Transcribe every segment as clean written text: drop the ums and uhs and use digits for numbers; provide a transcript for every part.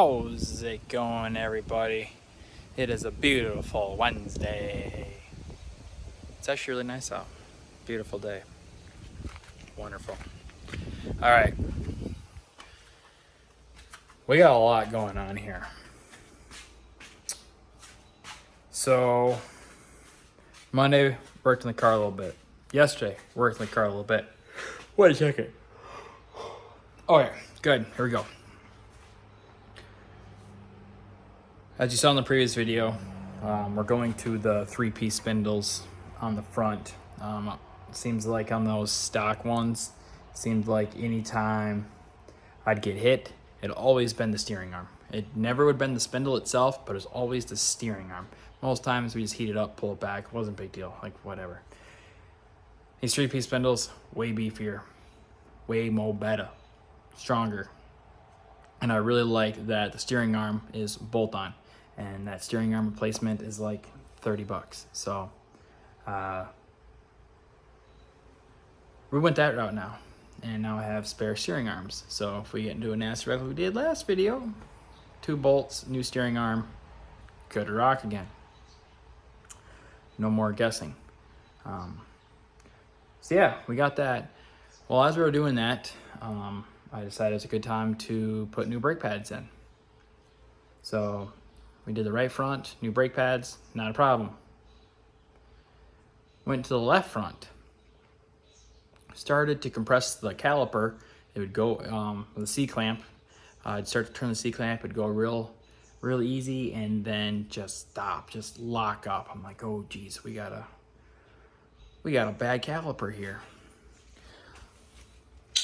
How's it going, everybody? It is a beautiful Wednesday. It's actually really nice out. Beautiful day. Wonderful. All right. We got a lot going on here. So, Monday, worked in the car a little bit. Yesterday, worked in the car a little bit. Wait a second. Okay, good. Here we go. As you saw in the previous video, we're going to the 3-piece spindles on the front. It seems like on those stock ones, it seems like anytime I'd get hit, it'd always been the steering arm. It never would have been the spindle itself, but it was always the steering arm. Most times we just heat it up, pull it back. It wasn't a big deal, like whatever. These 3-piece spindles, way beefier, way more better, stronger. And I really like that the steering arm is bolt-on. And that steering arm replacement is like $30. So we went that route now. And now I have spare steering arms. So if we get into a nasty wreck like we did last video, 2 bolts, new steering arm, good to rock again. No more guessing. So yeah, we got that. Well, as we were doing that, I decided it's a good time to put new brake pads in. So we did the right front, new brake pads, not a problem. Went to the left front. Started to compress the caliper. It would go with the C-clamp. I'd start to turn the C-clamp. It'd go real easy, and then just stop, just lock up. I'm like, oh geez, we got a bad caliper here.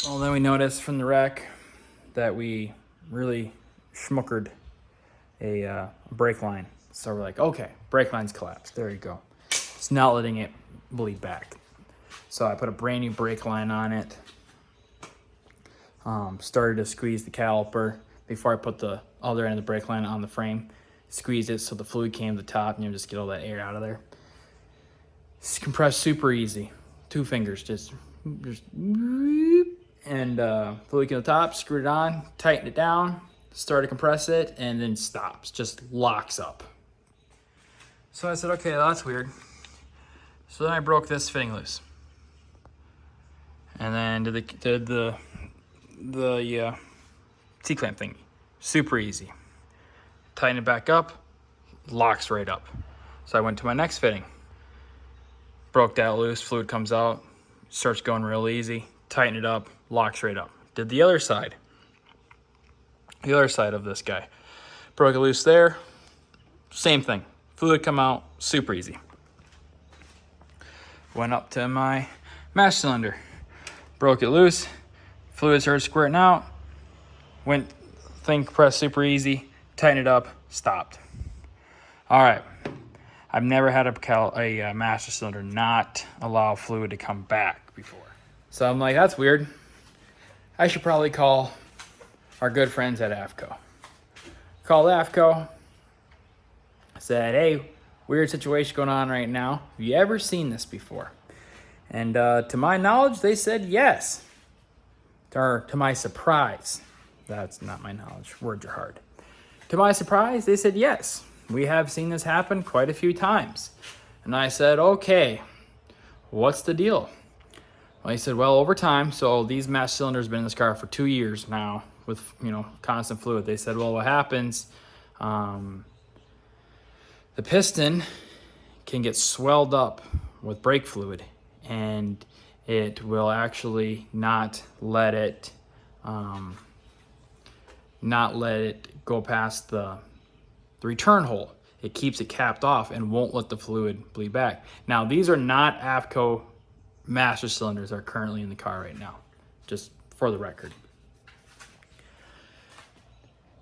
Well, then we noticed from the wreck that we really schmuckered a brake line. So we're like, okay, brake line's collapsed. There you go. It's not letting it bleed back. So I put a brand new brake line on it. Started to squeeze the caliper before I put the other end of the brake line on the frame. Squeezed it so the fluid came to the top, and you just get all that air out of there. It's compressed super easy. 2 fingers, just and fluid came to the top, screwed it on, tightened it down, started to compress it, and then stops, just locks up. So I said, okay, that's weird. So then I broke this fitting loose. And then did the C-clamp thingy. Super easy. Tighten it back up, locks right up. So I went to my next fitting. Broke that loose, fluid comes out, starts going real easy. Tighten it up, locks right up. Did the other side. The other side of this guy. Broke it loose there. Same thing. Fluid come out, super easy. Went up to my master cylinder. Broke it loose. Fluid started squirting out. Went, thing compressed super easy. Tighten it up, stopped. All right. I've never had a master cylinder not allow fluid to come back before. So I'm like, that's weird. I should probably call our good friends at AFCO. Called AFCO. Said, hey, weird situation going on right now. Have you ever seen this before? And to my knowledge, they said yes. Or to my surprise. That's not my knowledge. Words are hard. To my surprise, they said yes. We have seen this happen quite a few times. And I said, okay, what's the deal? Well, he said, well, over time, so these master cylinders have been in this car for 2 years now with, constant fluid. They said, well, what happens, the piston can get swelled up with brake fluid, and it will actually not let it go past the return hole. It keeps it capped off and won't let the fluid bleed back. Now, these are not AFCO master cylinders that are currently in the car right now, just for the record.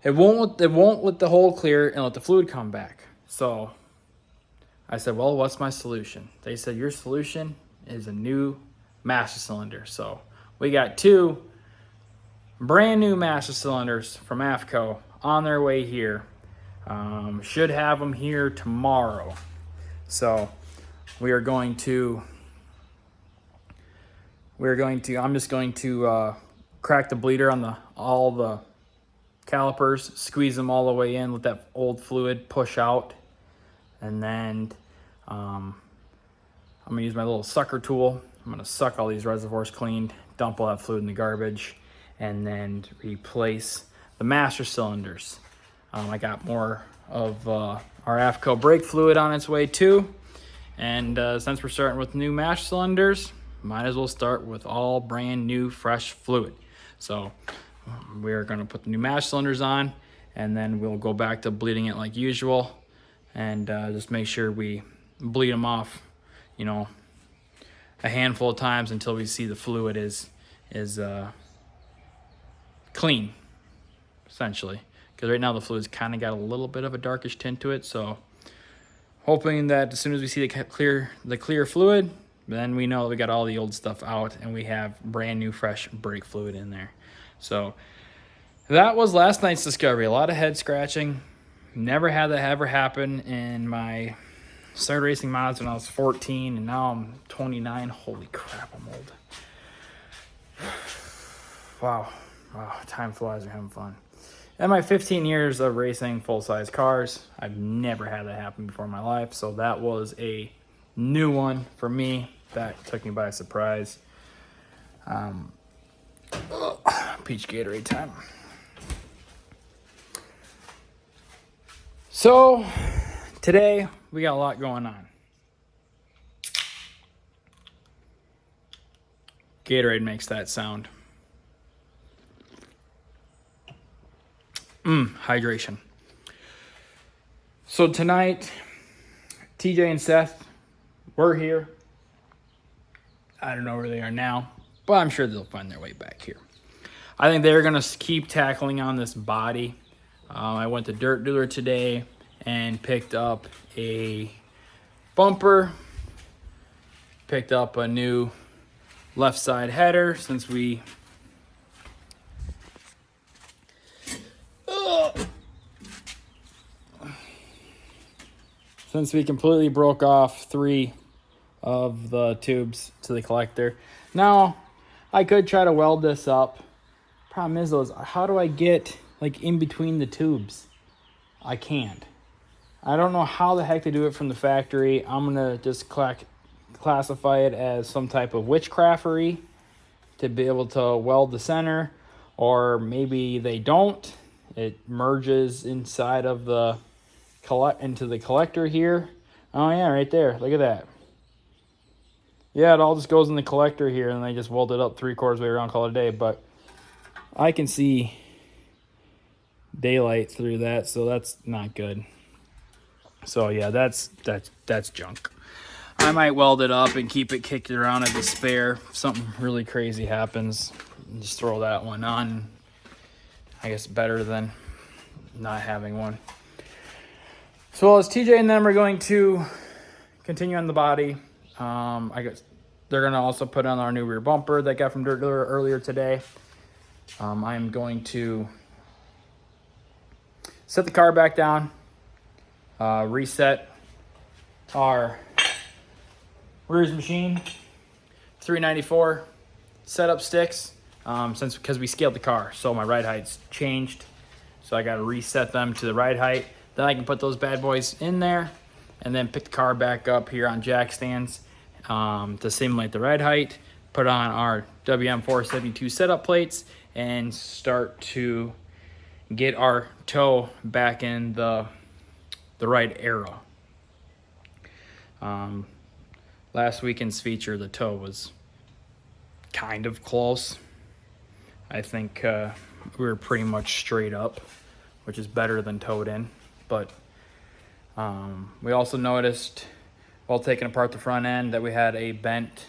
It won't let the hole clear and let the fluid come back. So I said, well, what's my solution? They said, your solution is a new master cylinder. So we got 2 brand new master cylinders from AFCO on their way here. Should have them here tomorrow. So I'm just going to crack the bleeder on all the calipers, squeeze them all the way in, let that old fluid push out. And then I'm gonna use my little sucker tool. I'm gonna suck all these reservoirs clean, dump all that fluid in the garbage, and then replace the master cylinders. I got more of our AFCO brake fluid on its way too. And since we're starting with new master cylinders, might as well start with all brand new fresh fluid. So we're gonna put the new master cylinders on, and then we'll go back to bleeding it like usual, and just make sure we bleed them off, you know, a handful of times until we see the fluid is clean, essentially. Because right now the fluid's kind of got a little bit of a darkish tint to it, so hoping that as soon as we see the clear fluid, then we know that we got all the old stuff out and we have brand new fresh brake fluid in there. So that was last night's discovery. A lot of head scratching. Never had that ever happen in my started racing mods when I was 14, and now I'm 29. Holy crap, I'm old. Wow, time flies. We're having fun. In my 15 years of racing full-size cars, I've never had that happen before in my life, so that was a new one for me. That took me by surprise. Peach Gatorade time. So today we got a lot going on. Gatorade makes that sound. Hydration. So tonight, TJ and Seth were here. I don't know where they are now, but I'm sure they'll find their way back here. I think they're going to keep tackling on this body. I went to Dirt Dealer today and picked up a bumper, picked up a new left side header since we completely broke off 3 of the tubes to the collector. Now, I could try to weld this up. Problem is, though, is how do I get like in between the tubes? I can't. I don't know how the heck to do it from the factory. I'm gonna just classify it as some type of witchcraftery to be able to weld the center, or maybe they don't. It merges inside of the into the collector here. Oh yeah, right there. Look at that. Yeah, it all just goes in the collector here, and they just weld it up 3/4 way around, call it a day. But I can see daylight through that, so that's not good. So yeah, that's junk. I might weld it up and keep it kicked around as a spare. If something really crazy happens, just throw that one on. I guess better than not having one. So as TJ and them are going to continue on the body, I guess they're going to also put on our new rear bumper that I got from Dirt Dealer earlier today. I'm going to set the car back down, reset our rears machine, 394 setup sticks, because we scaled the car, so my ride height's changed. So I got to reset them to the ride height. Then I can put those bad boys in there and then pick the car back up here on jack stands to simulate the ride height, put on our WM472 setup plates, and start to get our toe back in the right era. Last weekend's feature, the toe was kind of close. I think we were pretty much straight up, which is better than towed in. But we also noticed while taking apart the front end that we had a bent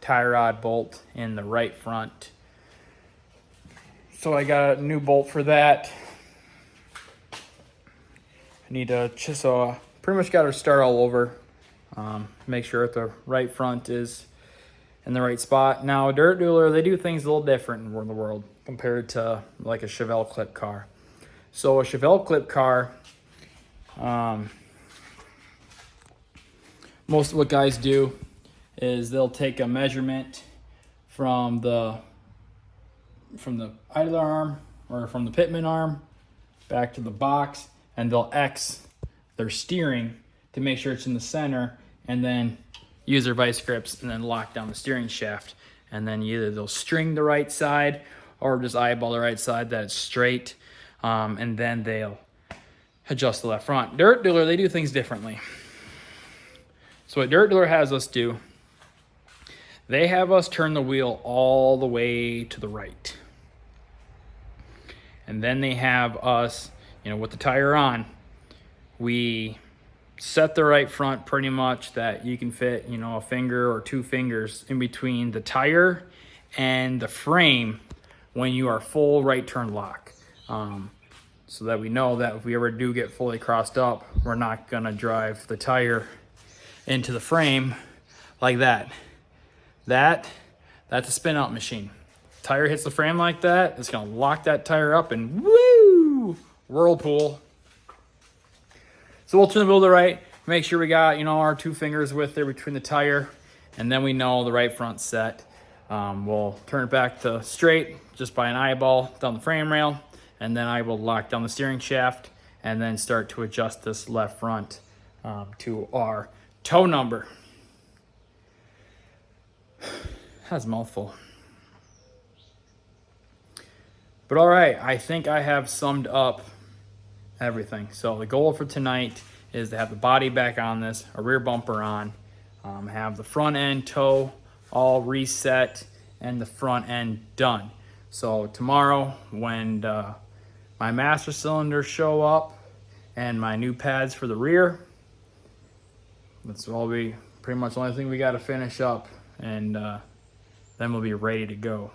tie rod bolt in the right front. So I got a new bolt for that. I need to pretty much got to start all over. Make sure that the right front is in the right spot. Now, Dirt Dealer, they do things a little different in the world compared to like a Chevelle Clip car. So a Chevelle Clip car, most of what guys do is they'll take a measurement from the idler arm or from the pitman arm back to the box, and they'll X their steering to make sure it's in the center, and then use their vice grips and then lock down the steering shaft. And then either they'll string the right side or just eyeball the right side that it's straight, and then they'll adjust the left front. Dirt Dealer, they do things differently. So what Dirt Dealer has us do, they have us turn the wheel all the way to the right. And then they have us, with the tire on, we set the right front pretty much that you can fit, a finger or 2 fingers in between the tire and the frame when you are full right turn lock. So that we know that if we ever do get fully crossed up, we're not gonna drive the tire into the frame like that. That's a spin out machine. Tire hits the frame like that, it's gonna lock that tire up and woo, whirlpool. So we'll turn the wheel to the right, make sure we got, our 2 fingers width there between the tire, and then we know the right front's set. We'll turn it back to straight just by an eyeball down the frame rail, and then I will lock down the steering shaft and then start to adjust this left front to our toe number. That's a mouthful. But all right, I think I have summed up everything. So the goal for tonight is to have the body back on this, a rear bumper on, have the front end toe all reset, and the front end done. So tomorrow, when my master cylinders show up and my new pads for the rear, that's all be pretty much the only thing we got to finish up, and then we'll be ready to go.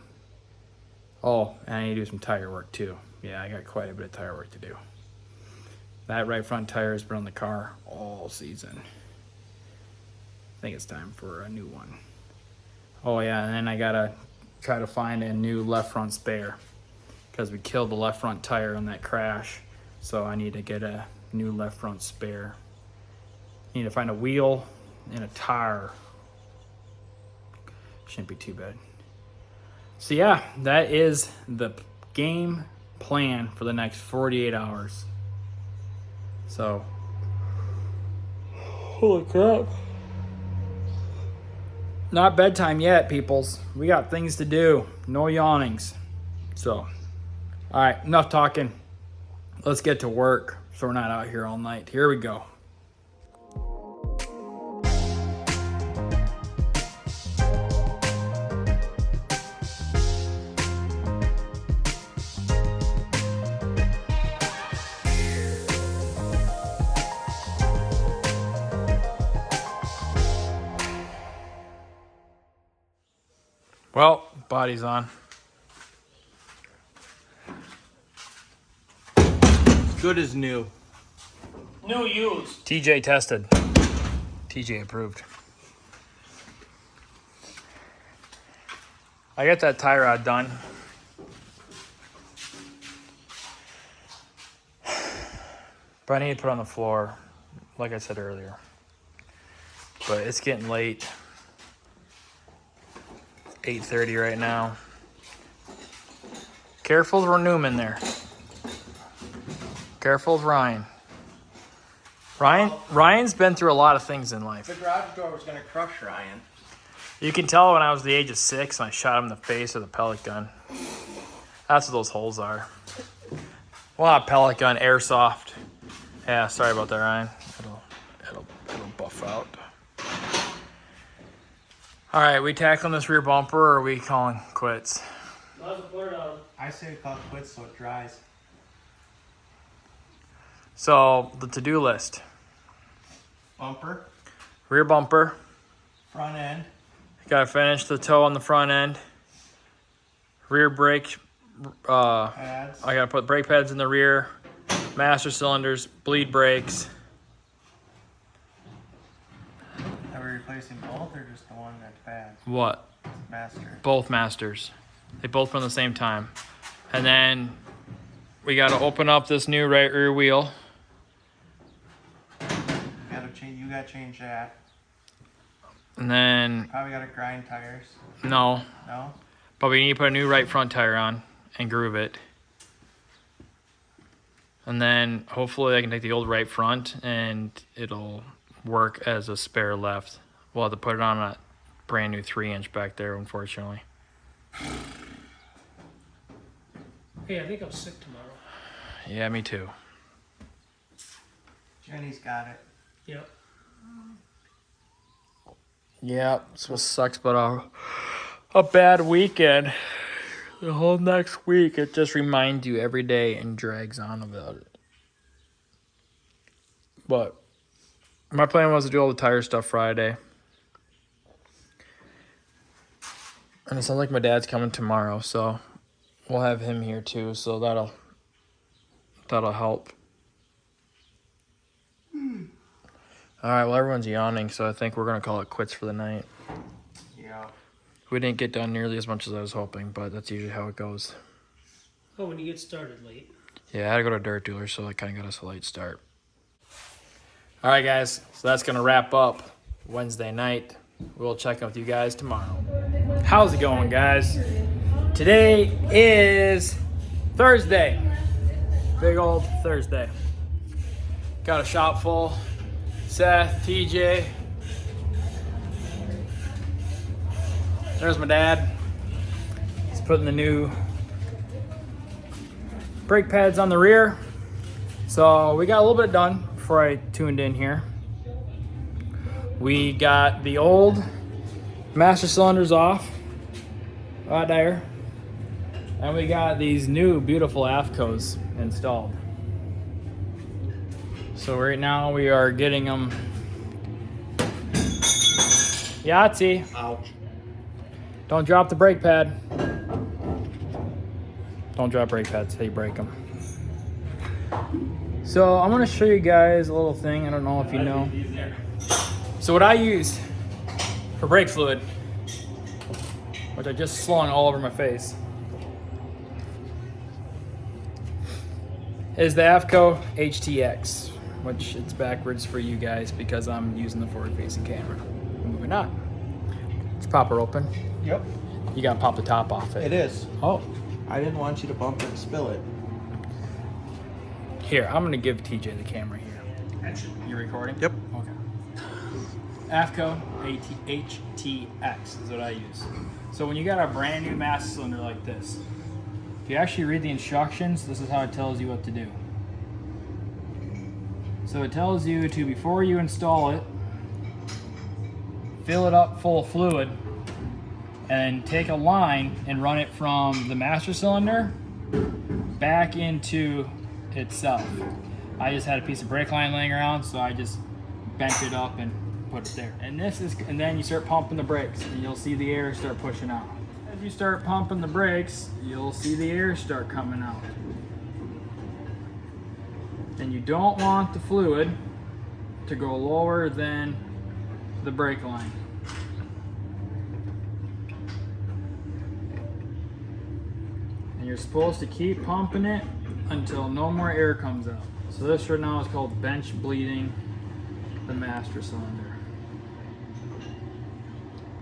Oh, and I need to do some tire work too. Yeah, I got quite a bit of tire work to do. That right front tire has been on the car all season. I think it's time for a new one. Oh yeah, and then I gotta try to find a new left front spare because we killed the left front tire on that crash. So I need to get a new left front spare. Need to find a wheel and a tire. Shouldn't be too bad. So yeah, that is the game plan for the next 48 hours. So, holy crap. Not bedtime yet, peoples. We got things to do. No yawnings. So, all right, enough talking. Let's get to work so we're not out here all night. Here we go. Well, body's on. Good as new. New used. TJ tested. TJ approved. I got that tie rod done. But I need to put it on the floor, like I said earlier. But it's getting late. 8:30 right now. Careful with Newman there. Careful with Ryan. Ryan's been through a lot of things in life. The garage door was going to crush Ryan. You can tell when I was the age of 6 and I shot him in the face with a pellet gun. That's what those holes are. Well, not pellet gun, airsoft. Yeah, sorry about that, Ryan. It'll buff out. All right, we tackling this rear bumper, or are we calling quits? I say we call it quits so it dries. So, the to-do list. Bumper. Rear bumper. Front end. Gotta finish the toe on the front end. Rear brake. Pads. I gotta put brake pads in the rear. Master cylinders. Bleed brakes. Are we replacing both or just the one that's bad? What? Master. Both masters. They both run the same time. And then we gotta open up this new right rear wheel. You gotta change that. And then, Probably gotta grind tires. no. No? But we need to put a new right front tire on and groove it. And then hopefully I can take the old right front and it'll work as a spare left. We'll have to put it on a brand new 3-inch back there, unfortunately. Hey, I think I'm sick tomorrow. Yeah, me too. Jenny's got it. Yep. Yeah, it's what sucks, but a bad weekend. The whole next week, it just reminds you every day and drags on about it. But my plan was to do all the tire stuff Friday. And it sounds like my dad's coming tomorrow, so we'll have him here too, so that'll help. All right, well, everyone's yawning, so I think we're going to call it quits for the night. Yeah. We didn't get done nearly as much as I was hoping, but that's usually how it goes. Oh, when you get started late. Yeah, I had to go to Dirt Dealer, so that kind of got us a late start. All right, guys, so that's going to wrap up Wednesday night. We'll check in with you guys tomorrow. How's it going, guys? Today is Thursday. Big old Thursday. Got a shop full. Seth, TJ. There's my dad. He's putting the new brake pads on the rear. So we got a little bit done before I tuned in here. We got the old master cylinders off right there. And we got these new beautiful AFCOs installed. So right now we are getting them. Yahtzee. Ouch. Don't drop the brake pad. Don't drop brake pads, how you break them. So I'm gonna show you guys a little thing. I don't know if you know. So what I use for brake fluid, which I just slung all over my face, is the AFCO HTX, which it's backwards for you guys because I'm using the forward-facing camera. Moving on. Let's pop her open. Yep. You gotta pop the top off it. It is. Oh. I didn't want you to bump it and spill it. Here, I'm gonna give TJ the camera here. You recording? Yep. Okay. AFCO HTX is what I use. So when you got a brand new master cylinder like this, if you actually read the instructions, this is how it tells you what to do. So it tells you to, before you install it, fill it up full of fluid and take a line and run it from the master cylinder back into itself. I just had a piece of brake line laying around, so I just bent it up and put it there. And then you start pumping the brakes and you'll see the air start pushing out. As you start pumping the brakes, you'll see the air start coming out. And you don't want the fluid to go lower than the brake line. And you're supposed to keep pumping it until no more air comes out. So this right now is called bench bleeding the master cylinder.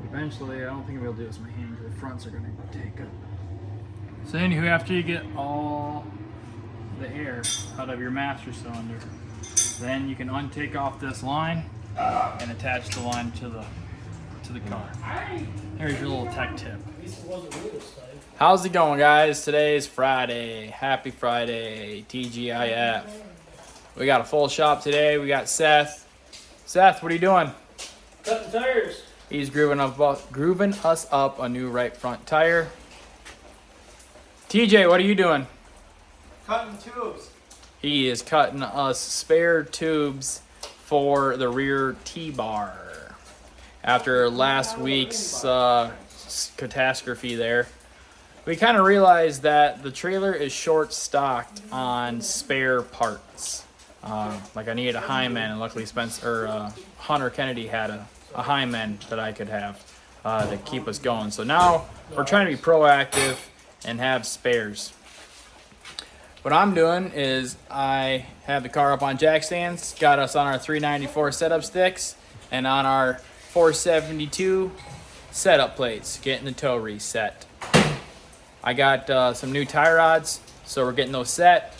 Eventually, I don't think I'll be able to do this with my hand because the fronts are going to take it. So anywho, after you get all the air out of your master cylinder, then you can untake off this line and attach the line to the car. There's your little tech tip. How's it going, guys? Today is Friday. Happy Friday, TGIF. We got a full shop today. We got Seth. Seth, what are you doing? Cutting tires. He's grooving us up a new right front tire. TJ, what are you doing? Cutting tubes. He is cutting us spare tubes for the rear T-bar. After last week's catastrophe there, we kind of realized that the trailer is short-stocked on spare parts. Like I needed a Hyman, and luckily Hunter Kennedy had a Hyman that I could have to keep us going. So now we're trying to be proactive and have spares. What I'm doing is I have the car up on jack stands, got us on our 394 setup sticks, and on our 472 setup plates, getting the toe reset. I got some new tie rods, so we're getting those set.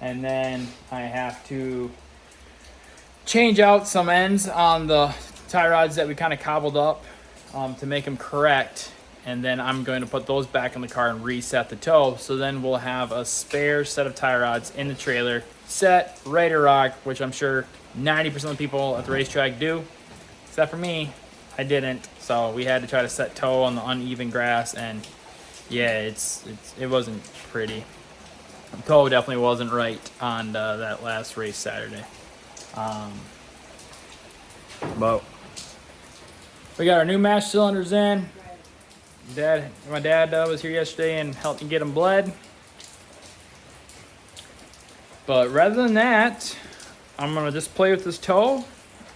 And then I have to change out some ends on the tie rods that we kind of cobbled up to make them correct. And then I'm going to put those back in the car and reset the tow. So then we'll have a spare set of tie rods in the trailer, set, ready to rock, which I'm sure 90% of the people at the racetrack do. Except for me, I didn't. So we had to try to set tow on the uneven grass, and yeah, it wasn't pretty. The tow definitely wasn't right on that last race Saturday. But we got our new mash cylinders in. My dad was here yesterday and helped me get them bled. But rather than that, I'm gonna just play with this toe,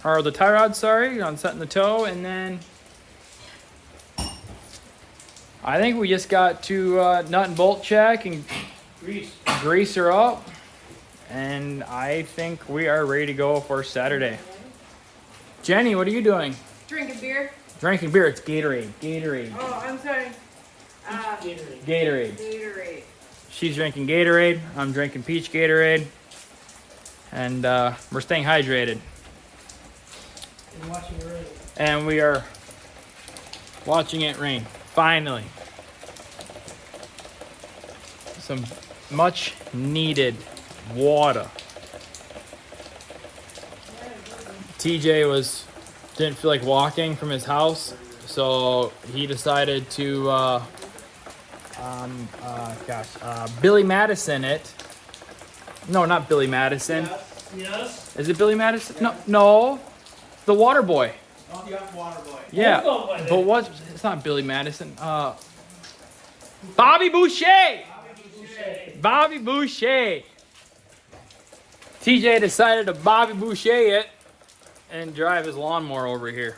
or the tie rod, sorry, on setting the toe, and then I think we just got to nut and bolt check and grease her up, and I think we are ready to go for Saturday. Jenny, what are you doing? Drinking beer. Drinking beer. It's Gatorade. Gatorade. Oh, I'm sorry. Gatorade. Gatorade. She's drinking Gatorade. I'm drinking peach Gatorade. And we're staying hydrated. And watching it rain. And we are watching it rain. Finally. Some much needed water. TJ didn't feel like walking from his house, so he decided to Billy Madison it. No, not Billy Madison. Yes. Is it Billy Madison? No. The water boy. Oh, you got water boy. Yeah. Hold on, But what? It's not Billy Madison. Bobby Boucher. Bobby Boucher. TJ decided to Bobby Boucher it and drive his lawnmower over here.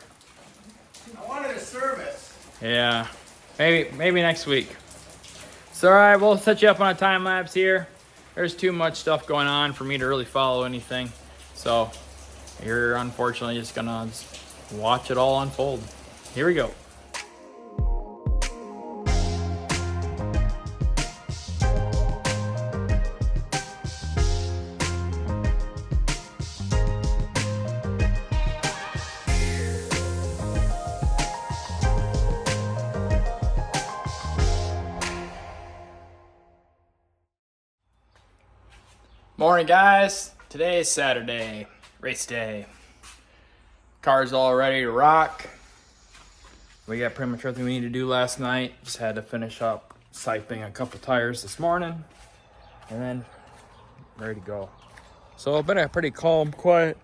I wanted a service. Yeah. Maybe next week. So alright, we'll set you up on a time lapse here. There's too much stuff going on for me to really follow anything. So you're unfortunately just gonna watch it all unfold. Here we go. Morning, guys. Today is Saturday, race day. Car's all ready to rock. We got pretty much everything we need to do last night. Just had to finish up siping a couple tires this morning, and then ready to go. So it's been a pretty calm, quiet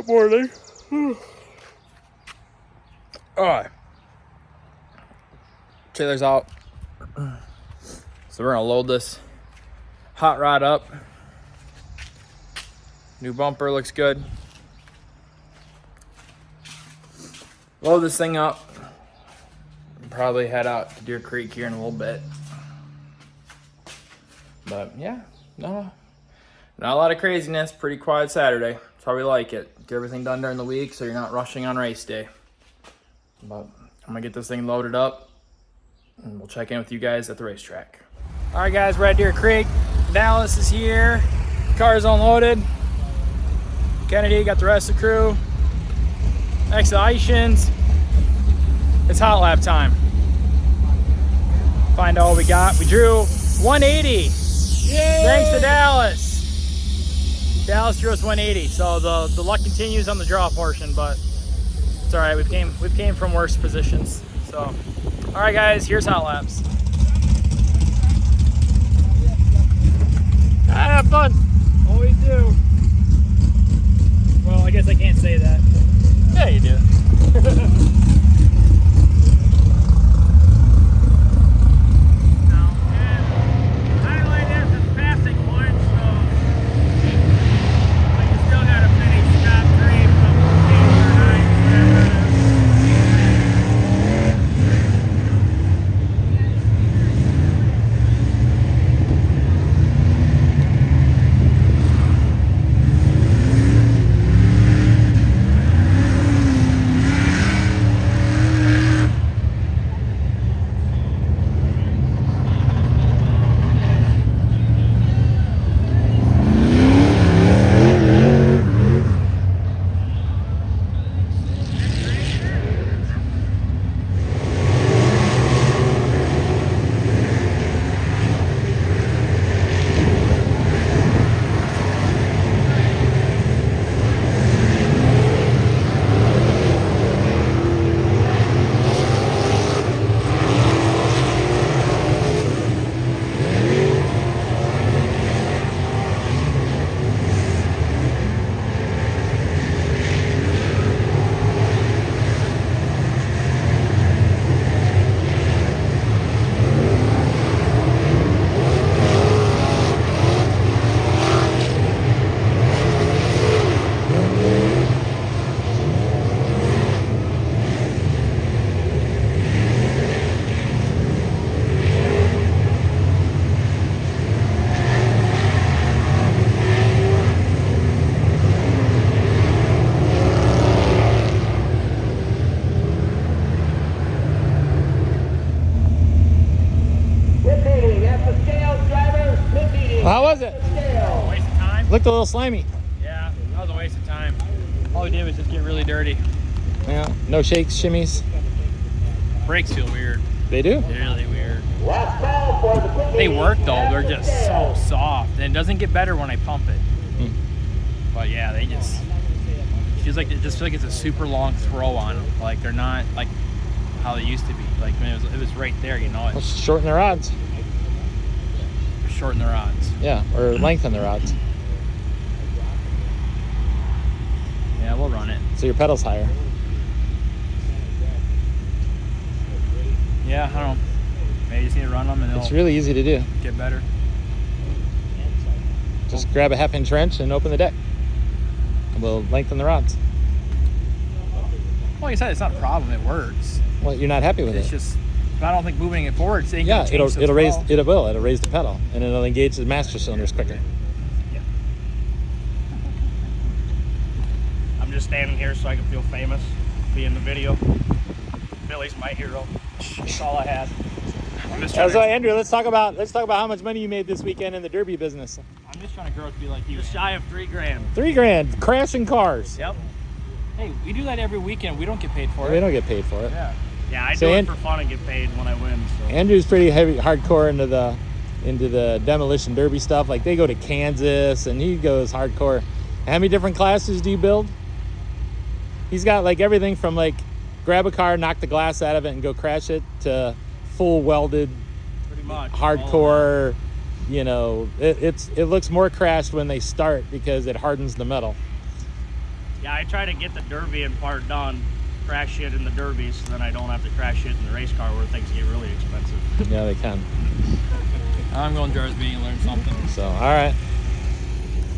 morning. All right, trailer's out. So we're gonna load this hot rod up. New bumper looks good. Load this thing up. Probably head out to Deer Creek here in a little bit. But yeah, not a lot of craziness. Pretty quiet Saturday. That's how we like it. Get everything done during the week so you're not rushing on race day. But I'm gonna get this thing loaded up and we'll check in with you guys at the racetrack. All right, guys, we're at Deer Creek. Dallas is here. Car's unloaded. Kennedy got the rest of the crew. Exhibitions. It's hot lap time. Find out what we got. We drew 180. Yay! Thanks to Dallas. Dallas drew us 180. So the luck continues on the draw portion, but it's all right. We've came from worse positions. So, all right, guys. Here's hot laps. Have fun. Always do. Well, I guess I can't say that. Yeah, you do. looked a little slimy. Yeah, that was a waste of time. All we did was just get really dirty. Yeah, no shakes, shimmies. Brakes feel weird. They do? Really weird. They work though, they're just so soft. And it doesn't get better when I pump it. But yeah, they just feels like it's a super long throw on them. Like they're not like how they used to be. Like when it was right there, you know. Let's shorten the rods. Shorten the rods. Yeah, or lengthen the rods. Yeah, we'll run it. So your pedal's higher. Yeah, I don't know. Maybe you just need to run them and It's they'll really easy to do. get better. Just grab a 1/2 inch wrench and open the deck. And we'll lengthen the rods. Well, like I said, it's not a problem. It works. Well, you're not happy with It's it. just, I don't think moving it forward. It's Yeah, it'll raise flow. it'll raise the pedal and it'll engage the master cylinders quicker. I'm just standing here so I can feel famous, be in the video. Billy's my hero. That's all I had. I'm just trying So Andrew, let's talk about how much money you made this weekend in the derby business. I'm just trying to grow to be like you. just shy of $3,000. $3,000 crashing cars. Yep. Hey, we do that every weekend. We don't get paid for We it. don't get paid for it. Yeah. Yeah, I So do it An- for fun and get paid when I win. So. Andrew's pretty hardcore into the demolition derby stuff. Like they go to Kansas and he goes hardcore. How many different classes do you build? He's got like everything from like grab a car, knock the glass out of it and go crash it to full welded Pretty much. hardcore. You know, it looks more crashed when they start because it hardens the metal. Yeah, I try to get the derby and part done, crash it in the derby, so then I don't have to crash it in the race car where things get really expensive. Yeah, they can. I'm going to Jar's meeting and learn something. So, all right.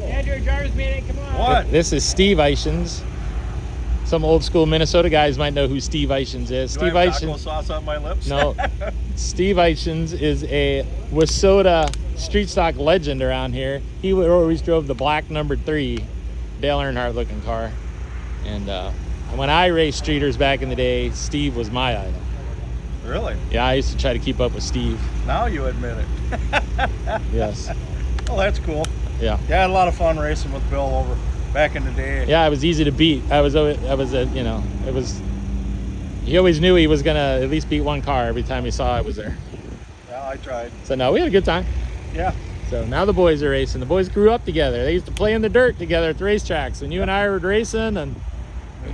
Andrew, Jar's meeting, come on. What? This is Steve Eichens. Some old school Minnesota guys might know who Steve Eichens is. Do Steve I have taco Eichens. sauce on my lips? No, Steve Eichens is a Wissota street stock legend around here. He always drove the black number 3 Dale Earnhardt looking car. And when I raced streeters back in the day, Steve was my idol. Really? Yeah, I used to try to keep up with Steve. Now you admit it. Yes. Well, that's cool. Yeah. Yeah, I had a lot of fun racing with Bill over back in the day. Yeah, it was easy to beat. He always knew he was gonna at least beat one car every time he saw I was there. Yeah, I tried. So no, we had a good time. Yeah. So now the boys are racing. The boys grew up together. They used to play in the dirt together at the racetracks. And you and I were racing, and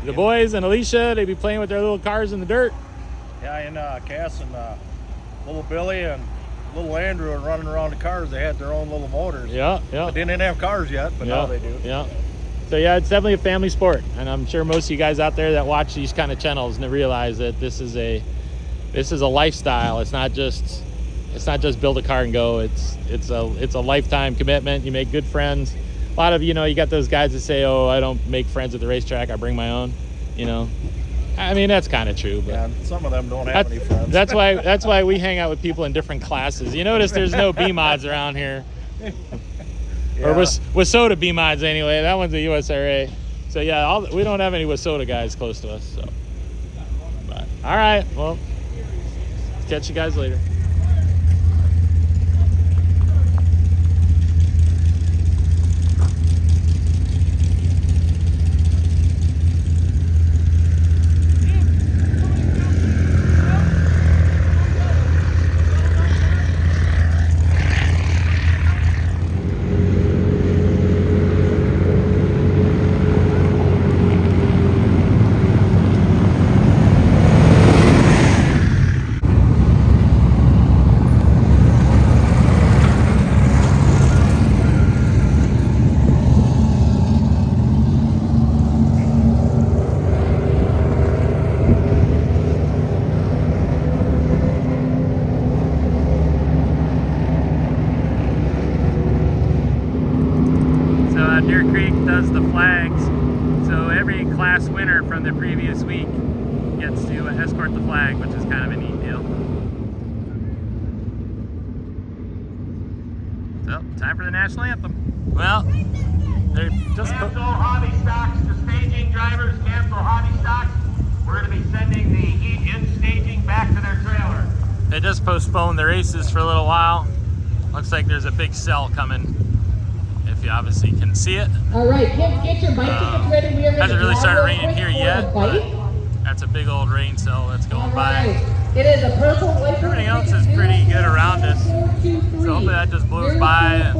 the boys and Alicia, they'd be playing with their little cars in the dirt. Yeah, and Cass and little Billy and little Andrew are running around the cars. They had their own little motors. Yeah, yeah. They didn't have cars yet, but now they do. Yeah. So yeah, it's definitely a family sport, and I'm sure most of you guys out there that watch these kind of channels and realize that this is a lifestyle. It's not just build a car and go. It's a lifetime commitment. You make good friends. A lot of you got those guys that say, "Oh, I don't make friends at the racetrack. I bring my own." I mean, that's kind of true, but Yeah, some of them don't have any friends. that's why we hang out with people in different classes. You notice there's no B mods around here. Or Wissota B mods anyway. That one's a USRA. So yeah, we don't have any Wissota guys close to us. So, but all right, well, catch you guys later. Deer Creek does the flags, so every class winner from the previous week gets to escort the flag, which is kind of a neat deal. So, time for the national anthem. Well, they're just Cancel hobby stocks to staging drivers. Cancel hobby stocks. We're going to be sending the heat in staging back to their trailer. they just postponed the races for a little while. Looks like there's a big sell coming if you obviously can see it. All right, kids, get your bike tickets ready. We are going Hasn't really started raining here yet, but bike. that's a big old rain cell that's going by. It is a purple wiper. Everything else is pretty good around us, so hopefully that just blows by.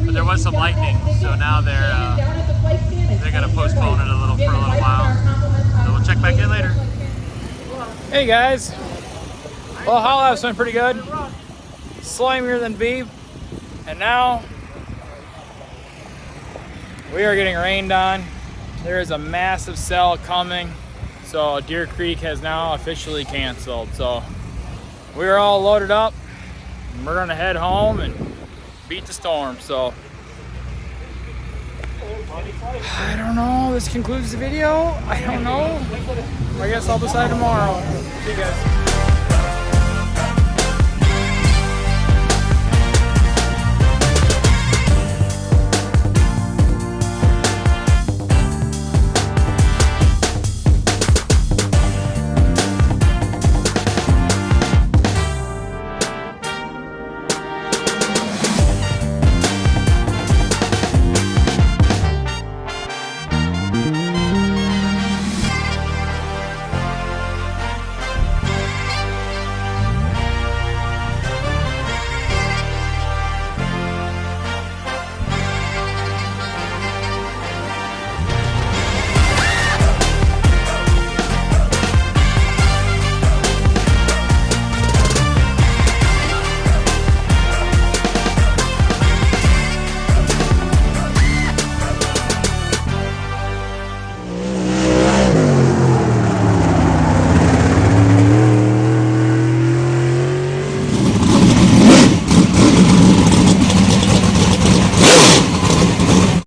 But there was some lightning, so now they're gonna postpone it for a little while. So we'll check back in later. Hey guys. Well, Hall House went pretty good. Slimier than beef. And now we are getting rained on. There is a massive cell coming. So Deer Creek has now officially canceled. So we're all loaded up. And we're gonna head home and beat the storm. So I don't know. This concludes the video. I don't know. I guess I'll decide tomorrow. See you guys.